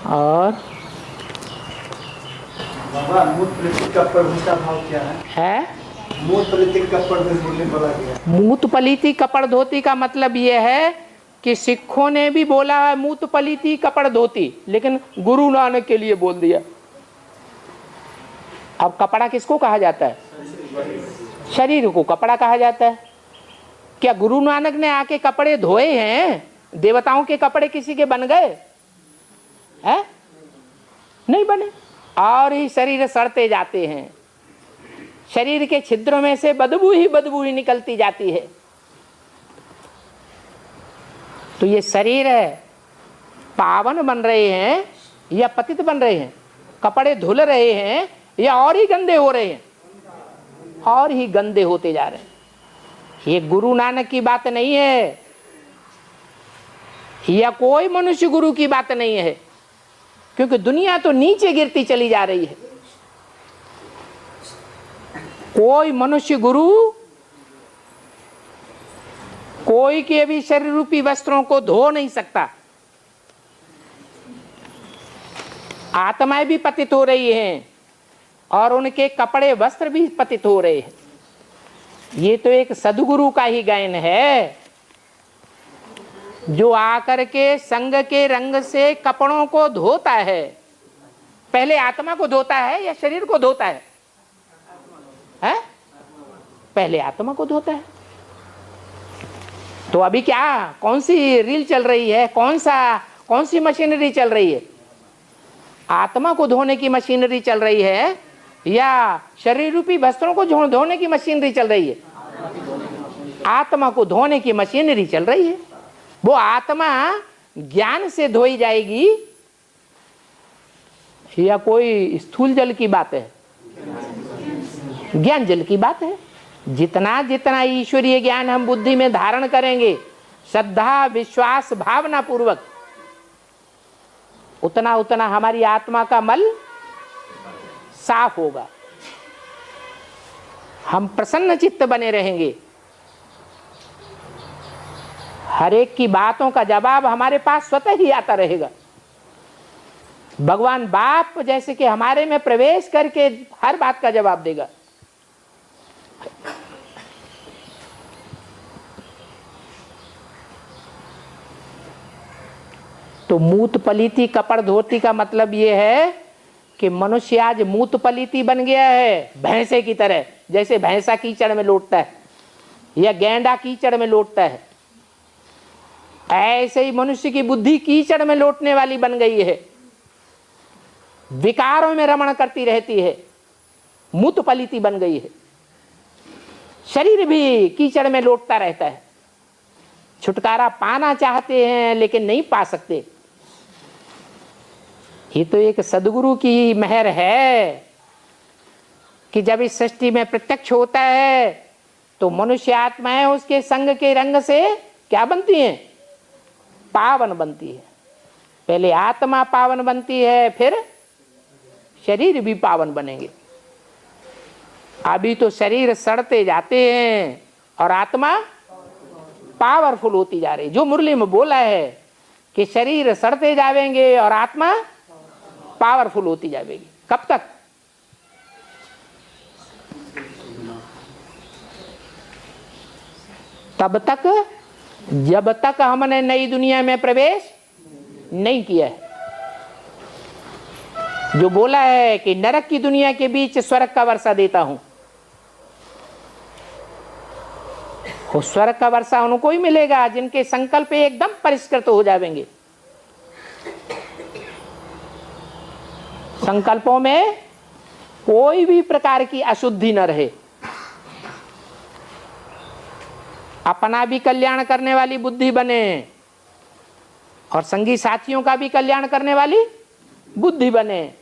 और बाबा मूत पलित कपड़ का भाव क्या है? मूत पलित कपड़ में बोलने बोला गया। मूत पलीती कपड़ धोती का मतलब ये है कि सिखों ने भी बोला है मूत पलीती कपड़ धोती, लेकिन गुरु नानक के लिए बोल दिया। अब कपड़ा किसको कहा जाता है? शरीर को कपड़ा कहा जाता है। क्या गुरु नानक ने आके कपड़े धोए हैं? देवताओं के कपड़े किसी के बन गए हैं? नहीं बने। और ही शरीर सड़ते जाते हैं, शरीर के छिद्रों में से बदबू ही निकलती जाती है। तो ये शरीर है, पावन बन रहे हैं या पतित बन रहे हैं? कपड़े धुल रहे हैं या और ही गंदे हो रहे हैं? और ही गंदे होते जा रहे हैं। ये गुरु नानक की बात नहीं है या कोई मनुष्य गुरु की बात नहीं है, क्योंकि दुनिया तो नीचे गिरती चली जा रही है। कोई मनुष्य गुरु कोई के भी शरीर रूपी वस्त्रों को धो नहीं सकता। आत्माएं भी पतित हो रही हैं और उनके कपड़े वस्त्र भी पतित हो रहे हैं। ये तो एक सदगुरु का ही गायन है, जो आकर के संग के रंग से कपड़ों को धोता है। पहले आत्मा को धोता है या शरीर को धोता है? हैं? पहले आत्मा को धोता है। तो अभी क्या, कौन सी रील चल रही है? कौन सी मशीनरी चल रही है? आत्मा को धोने की मशीनरी चल रही है या शरीर रूपी वस्त्रों को धोने की मशीनरी चल रही है? आत्मा को धोने की मशीनरी चल रही है। वो आत्मा ज्ञान से धोई जाएगी या कोई स्थूल जल की बात है? ज्ञान जल की बात है। जितना जितना ईश्वरीय ज्ञान हम बुद्धि में धारण करेंगे, श्रद्धा विश्वास भावना पूर्वक, उतना उतना हमारी आत्मा का मल साफ होगा। हम प्रसन्न चित्त बने रहेंगे। हर एक की बातों का जवाब हमारे पास स्वतः ही आता रहेगा। भगवान बाप जैसे कि हमारे में प्रवेश करके हर बात का जवाब देगा। तो मूत पलीती कपड़ धोती का मतलब यह है कि मनुष्य आज मूत पलीती बन गया है, भैंसे की तरह। जैसे भैंसा कीचड़ में लौटता है या गैंडा कीचड़ में लौटता है, ऐसे ही मनुष्य की बुद्धि कीचड़ में लौटने वाली बन गई है। विकारों में रमण करती रहती है, मूत पलीती बन गई है। शरीर भी कीचड़ में लौटता रहता है। छुटकारा पाना चाहते हैं लेकिन नहीं पा सकते। ये तो एक सदगुरु की मेहर है कि जब इस सृष्टि में प्रत्यक्ष होता है तो मनुष्य आत्माएं उसके संग के रंग से क्या बनती हैं? पावन बनती है। पहले आत्मा पावन बनती है, फिर शरीर भी पावन बनेंगे। अभी तो शरीर सड़ते जाते हैं और आत्मा पावरफुल होती जा रही। जो मुरली में बोला है कि शरीर सड़ते जाएंगे और आत्मा पावरफुल होती जाएगी। कब तक? तब तक जब तक हमने नई दुनिया में प्रवेश नहीं किया है। जो बोला है कि नरक की दुनिया के बीच स्वर्ग का वर्षा देता हूं, वो स्वर्ग का वर्षा उनको ही मिलेगा जिनके संकल्प एकदम परिष्कृत हो जाएंगे। संकल्पों में कोई भी प्रकार की अशुद्धि न रहे। अपना भी कल्याण करने वाली बुद्धि बने और संगी साथियों का भी कल्याण करने वाली बुद्धि बने,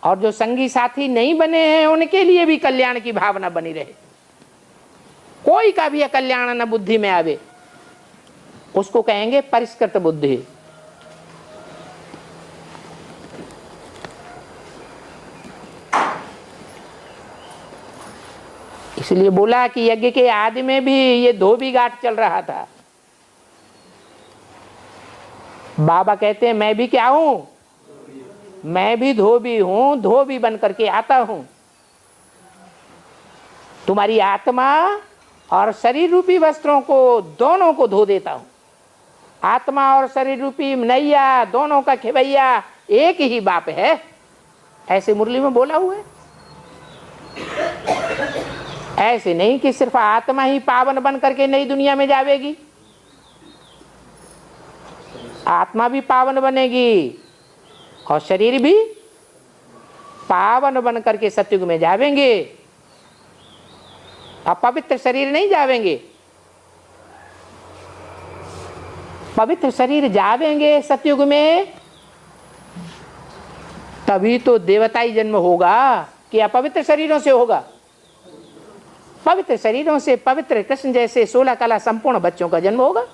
और जो संगी साथी नहीं बने हैं उनके लिए भी कल्याण की भावना बनी रहे। कोई का भी अकल्याण न बुद्धि में आवे, उसको कहेंगे परिष्कृत बुद्धि। इसलिए बोला कि यज्ञ के आदि में भी ये धोबी घाट चल रहा था। बाबा कहते हैं मैं भी क्या हूं? मैं भी धोबी हूं, धोबी बन करके आता हूं। तुम्हारी आत्मा और शरीर रूपी वस्त्रों को, दोनों को धो देता हूं। आत्मा और शरीर रूपी नैया, दोनों का खेवैया एक ही बाप है, ऐसे मुरली में बोला हुआ है। ऐसे नहीं कि सिर्फ आत्मा ही पावन बन करके नई दुनिया में जावेगी, आत्मा भी पावन बनेगी और शरीर भी पावन बन करके सतयुग में जावेंगे। अपवित्र शरीर नहीं जावेंगे, पवित्र शरीर जावेंगे सतयुग में, तभी तो देवताई जन्म होगा कि अपवित्र शरीरों से होगा। पवित्र शरीरों से पवित्र कृष्ण जैसे 16 कला संपूर्ण बच्चों का जन्म होगा।